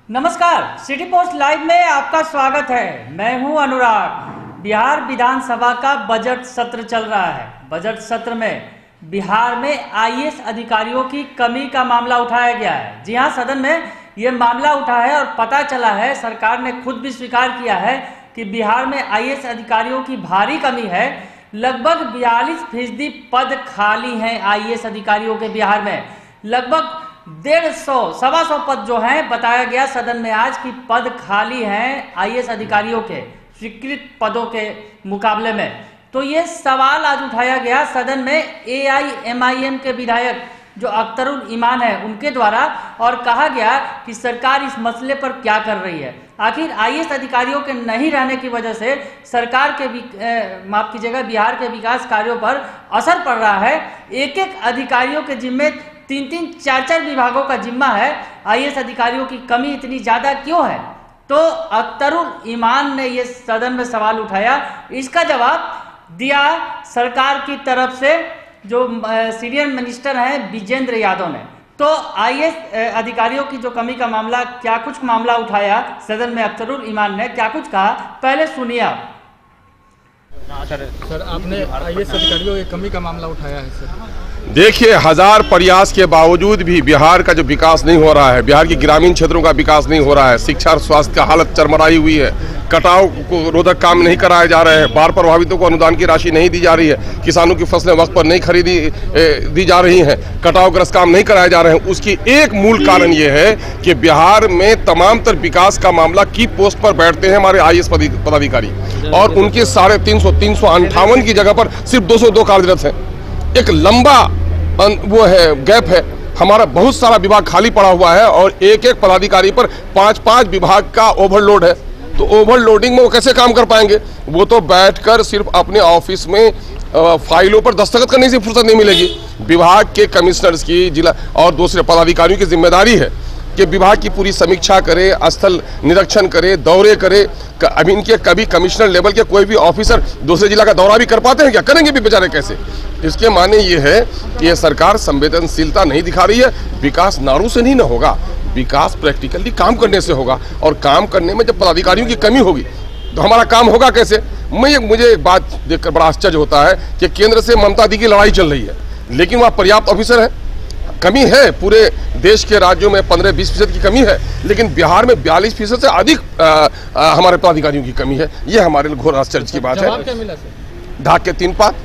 नमस्कार, city post live में आपका स्वागत है। मैं हूं अनुराग। बिहार विधानसभा का बजट सत्र चल रहा है। बजट सत्र में बिहार में आईएएस अधिकारियों की कमी का मामला उठाया गया है। जी हां, सदन में ये मामला उठा है और पता चला है, सरकार ने खुद भी स्वीकार किया है कि बिहार में आईएएस अधिकारियों की भारी कमी है। लगभग 42% पद खाली हैं आईएएस अधिकारियों के बिहार में। लगभग 150 पद जो हैं, बताया गया सदन में आज की पद खाली हैं आईएएस अधिकारियों के स्वीकृत पदों के मुकाबले में। तो ये सवाल आज उठाया गया सदन में एआईएमआईएम के विधायक जो अख्तरुल ईमान है उनके द्वारा, और कहा गया कि सरकार इस मसले पर क्या कर रही है। आखिर आईएएस अधिकारियों के नहीं रहने की वजह से सरकार के माफ कीजिएगा बिहार के विकास कार्यों पर असर पड़ रहा है। एक एक अधिकारियों के जिम्मे 3-3, 4-4 विभागों का जिम्मा है। आईएएस अधिकारियों की कमी इतनी ज्यादा क्यों है? तो अख्तरुल ईमान ने ये सदन में सवाल उठाया। इसका जवाब दिया सरकार की तरफ से जो सीनियर मिनिस्टर हैं विजेंद्र यादव ने। तो आईएएस अधिकारियों की जो कमी का मामला, क्या कुछ मामला उठाया सदन में अख्तरुल ईमान ने, क्या कुछ कहा, पहले सुनिए आप। सर, आपने आईएएस अधिकारियों की कमी का मामला उठाया है सर। देखिए, हजार प्रयास के बावजूद भी बिहार का जो विकास नहीं हो रहा है, बिहार के ग्रामीण क्षेत्रों का विकास नहीं हो रहा है। शिक्षा और स्वास्थ्य का हालत चरमराई हुई है। कटाव को रोधक काम नहीं कराए जा रहे हैं। बाढ़ प्रभावितों को अनुदान की राशि नहीं दी जा रही है। किसानों की फसलें वक्त पर नहीं दी जा रही हैं। कटावग्रस्त काम नहीं कराए जा रहे हैं। उसकी एक मूल कारण ये है कि बिहार में तमाम तर विकास का मामला की पोस्ट पर बैठते हैं हमारे आईएएस पदाधिकारी, और उनके 358 की जगह पर सिर्फ 202 कार्यरत हैं। एक लंबा वो है, गैप है। हमारा बहुत सारा विभाग खाली पड़ा हुआ है और एक एक पदाधिकारी पर 5-5 विभाग का ओवरलोड है। तो ओवरलोडिंग में वो कैसे काम कर पाएंगे? वो तो बैठकर सिर्फ अपने ऑफिस में फाइलों पर दस्तखत करने से फुर्सत नहीं मिलेगी। विभाग के कमिश्नर्स की, जिला और दूसरे पदाधिकारियों की जिम्मेदारी है कि विभाग की पूरी समीक्षा करे, स्थल निरीक्षण करे, दौरे करे। अभी इनके कभी कमिश्नर लेवल के कोई भी ऑफिसर दूसरे जिला का दौरा भी कर पाते हैं क्या? करेंगे भी बेचारे कैसे? इसके माने ये है कि ये सरकार संवेदनशीलता नहीं दिखा रही है। विकास नारों से नहीं ना होगा, विकास प्रैक्टिकली काम करने से होगा। और काम करने में जब पदाधिकारियों की कमी होगी तो हमारा काम होगा कैसे? मुझे एक बात देखकर बड़ा आश्चर्य होता है कि केंद्र से ममता दी की लड़ाई चल रही है, लेकिन वहाँ पर्याप्त ऑफिसर है। कमी है, पूरे देश के राज्यों में 15-20% की कमी है, लेकिन बिहार में 42% से अधिक हमारे पदाधिकारियों की कमी है। ये हमारे लिए घोर आश्चर्य की बात है। ढाक के 3 पात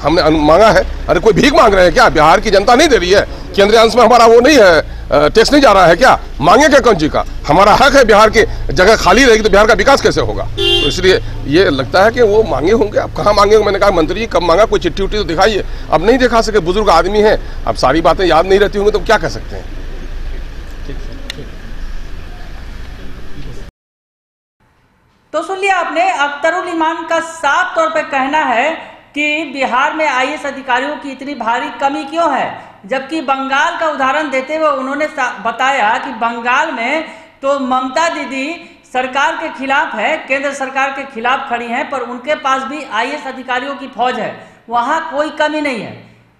हमने मांगा है। अरे कोई भीख मांग रहे हैं क्या? बिहार की जनता नहीं दे रही है? केंद्रीय अंश में हमारा वो नहीं है, टैक्स नहीं जा रहा है क्या? मांगे क्या कौन जी का? हमारा हक है। बिहार की जगह खाली रहेगी तो बिहार का विकास कैसे होगा? तो इसलिए ये लगता है कि वो मांगे होंगे। अब कहाँ मांगे होंगे? मैंने कहा मंत्री जी कब मांगा, कोई चिट्ठी उट्ठी तो दिखाइए। अब नहीं दिखा सके, बुजुर्ग आदमी है, अब सारी बातें याद नहीं रहती होंगी तो क्या कह सकते हैं। तो सुन लिया आपने, अख्तरुल ईमान का साफ तौर पे कहना है कि बिहार में आईएएस अधिकारियों की इतनी भारी कमी क्यों है। जबकि बंगाल का उदाहरण देते हुए उन्होंने बताया कि बंगाल में तो ममता दीदी सरकार के खिलाफ है, केंद्र सरकार के खिलाफ खड़ी हैं, पर उनके पास भी आईएएस अधिकारियों की फौज है, वहां कोई कमी नहीं है।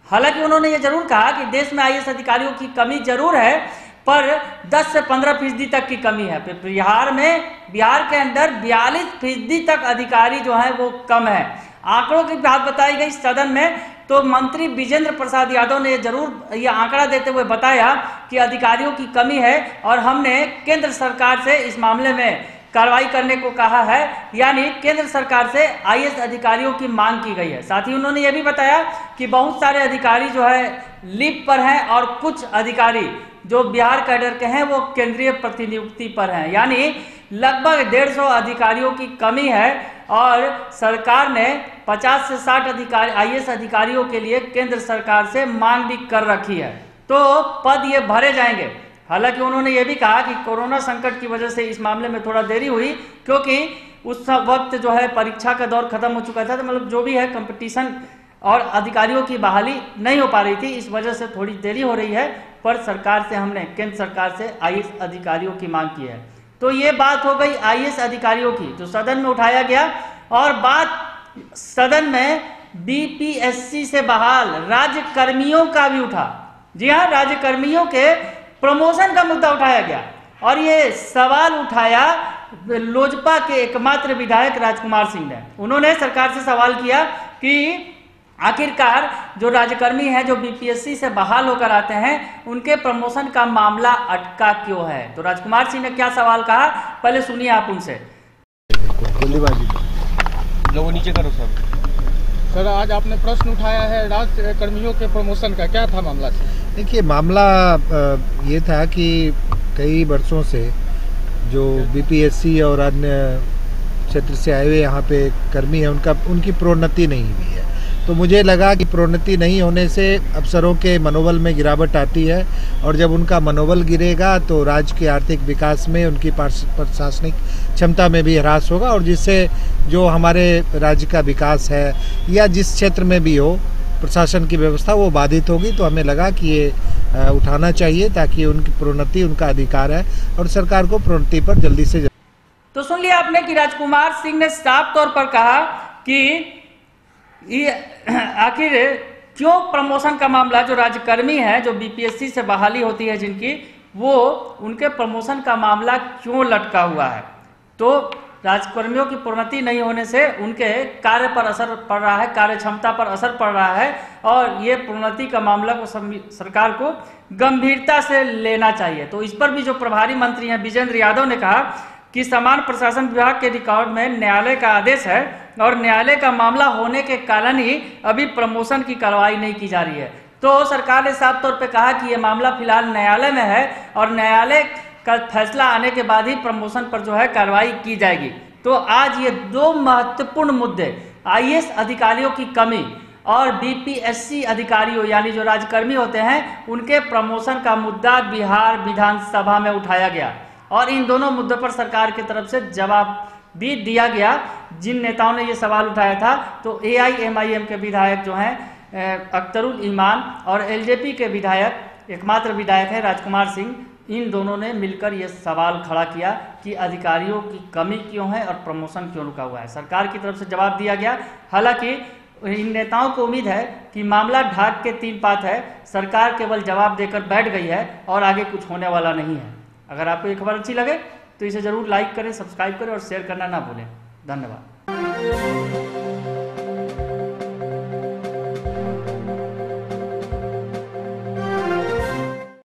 हालांकि उन्होंने ये जरूर कहा कि देश में आईएएस अधिकारियों की कमी जरूर है, पर 10 से 15% तक की कमी है। बिहार के अंदर 42% तक अधिकारी जो है वो कम है। आंकड़ों की बात बताई गई सदन में, तो मंत्री विजेंद्र प्रसाद यादव ने जरूर ये आंकड़ा देते हुए बताया कि अधिकारियों की कमी है और हमने केंद्र सरकार से इस मामले में कार्रवाई करने को कहा है। यानी केंद्र सरकार से आईएएस अधिकारियों की मांग की गई है। साथ ही उन्होंने ये भी बताया कि बहुत सारे अधिकारी जो है लीव पर हैं और कुछ अधिकारी जो बिहार कैडर के हैं वो केंद्रीय प्रतिनियुक्ति पर हैं। यानी लगभग 150 अधिकारियों की कमी है और सरकार ने 50 से 60 आईएएस अधिकारियों के लिए केंद्र सरकार से मांग भी कर रखी है। तो पद ये भरे जाएंगे। हालांकि उन्होंने ये भी कहा कि कोरोना संकट की वजह से इस मामले में थोड़ा देरी हुई, क्योंकि उस वक्त जो है परीक्षा का दौर खत्म हो चुका था, तो मतलब जो भी है कंपटीशन और अधिकारियों की बहाली नहीं हो पा रही थी, इस वजह से थोड़ी देरी हो रही है। पर सरकार से हमने, केंद्र सरकार से आईएएस अधिकारियों की मांग की है। तो ये बात हो गई आईएएस अधिकारियों की जो सदन में उठाया गया। और बात सदन में बीपीएससी से बहाल राज्य कर्मियों का भी उठा। जी हाँ, राज्य कर्मियों के प्रमोशन का मुद्दा उठाया गया। और ये सवाल उठाया लोजपा के एकमात्र विधायक राजकुमार सिंह ने। उन्होंने सरकार से सवाल किया कि आखिरकार जो राज्यकर्मी हैं जो बीपीएससी से बहाल होकर आते हैं उनके प्रमोशन का मामला अटका क्यों है। तो राजकुमार सिंह ने क्या सवाल कहा, पहले सुनिए आप उनसे। लोगों नीचे करो सर, आज आपने प्रश्न उठाया है राज्य कर्मियों के प्रमोशन का, क्या था मामला? देखिए, मामला ये था कि कई वर्षों से जो बीपीएससी और अन्य क्षेत्र से आए हुए यहाँ पे कर्मी हैं उनकी प्रोन्नति नहीं हुई है। तो मुझे लगा कि प्रोन्नति नहीं होने से अफसरों के मनोबल में गिरावट आती है और जब उनका मनोबल गिरेगा तो राज्य के आर्थिक विकास में, उनकी प्रशासनिक क्षमता में भी ह्रास होगा और जिससे जो हमारे राज्य का विकास है या जिस क्षेत्र में भी हो प्रशासन की व्यवस्था वो बाधित होगी। तो हमें लगा कि ये उठाना चाहिए ताकि उनकी प्रोन्नति, उनका अधिकार है और सरकार को प्रोन्नति पर जल्दी से तो सुन लिया आपने कि राजकुमार सिंह ने साफ तौर पर कहा कि ये आखिर क्यों प्रमोशन का मामला, जो राज्यकर्मी है जो बीपीएससी से बहाली होती है जिनकी, वो उनके प्रमोशन का मामला क्यों लटका हुआ है। तो राज्यकर्मियों की प्रोन्नति नहीं होने से उनके कार्य पर असर पड़ रहा है, कार्य क्षमता पर असर पड़ रहा है और ये प्रोन्नति का मामला को सरकार को गंभीरता से लेना चाहिए। तो इस पर भी जो प्रभारी मंत्री हैं विजेंद्र यादव ने कहा कि समान प्रशासन विभाग के रिकॉर्ड में न्यायालय का आदेश है और न्यायालय का मामला होने के कारण ही अभी प्रमोशन की कार्रवाई नहीं की जा रही है। तो सरकार ने साफ तौर पे कहा कि ये मामला फिलहाल न्यायालय में है और न्यायालय का फैसला आने के बाद ही प्रमोशन पर जो है कार्रवाई की जाएगी। तो आज ये दो महत्वपूर्ण मुद्दे, आईएएस अधिकारियों की कमी और बीपीएससी अधिकारियों यानी जो राज्यकर्मी होते हैं उनके प्रमोशन का मुद्दा बिहार विधानसभा में उठाया गया और इन दोनों मुद्दों पर सरकार की तरफ से जवाब भी दिया गया। जिन नेताओं ने ये सवाल उठाया था तो एआईएमआईएम के विधायक जो हैं अख्तरुल ईमान और एलजेपी के विधायक, एकमात्र विधायक है राजकुमार सिंह, इन दोनों ने मिलकर ये सवाल खड़ा किया कि अधिकारियों की कमी क्यों है और प्रमोशन क्यों रुका हुआ है। सरकार की तरफ से जवाब दिया गया। हालांकि इन नेताओं को उम्मीद है कि मामला ढाक के 3 पात है, सरकार केवल जवाब देकर बैठ गई है और आगे कुछ होने वाला नहीं है। अगर आपको ये खबर अच्छी लगे तो इसे जरूर लाइक करें, सब्सक्राइब करें और शेयर करना ना भूलें। धन्यवाद।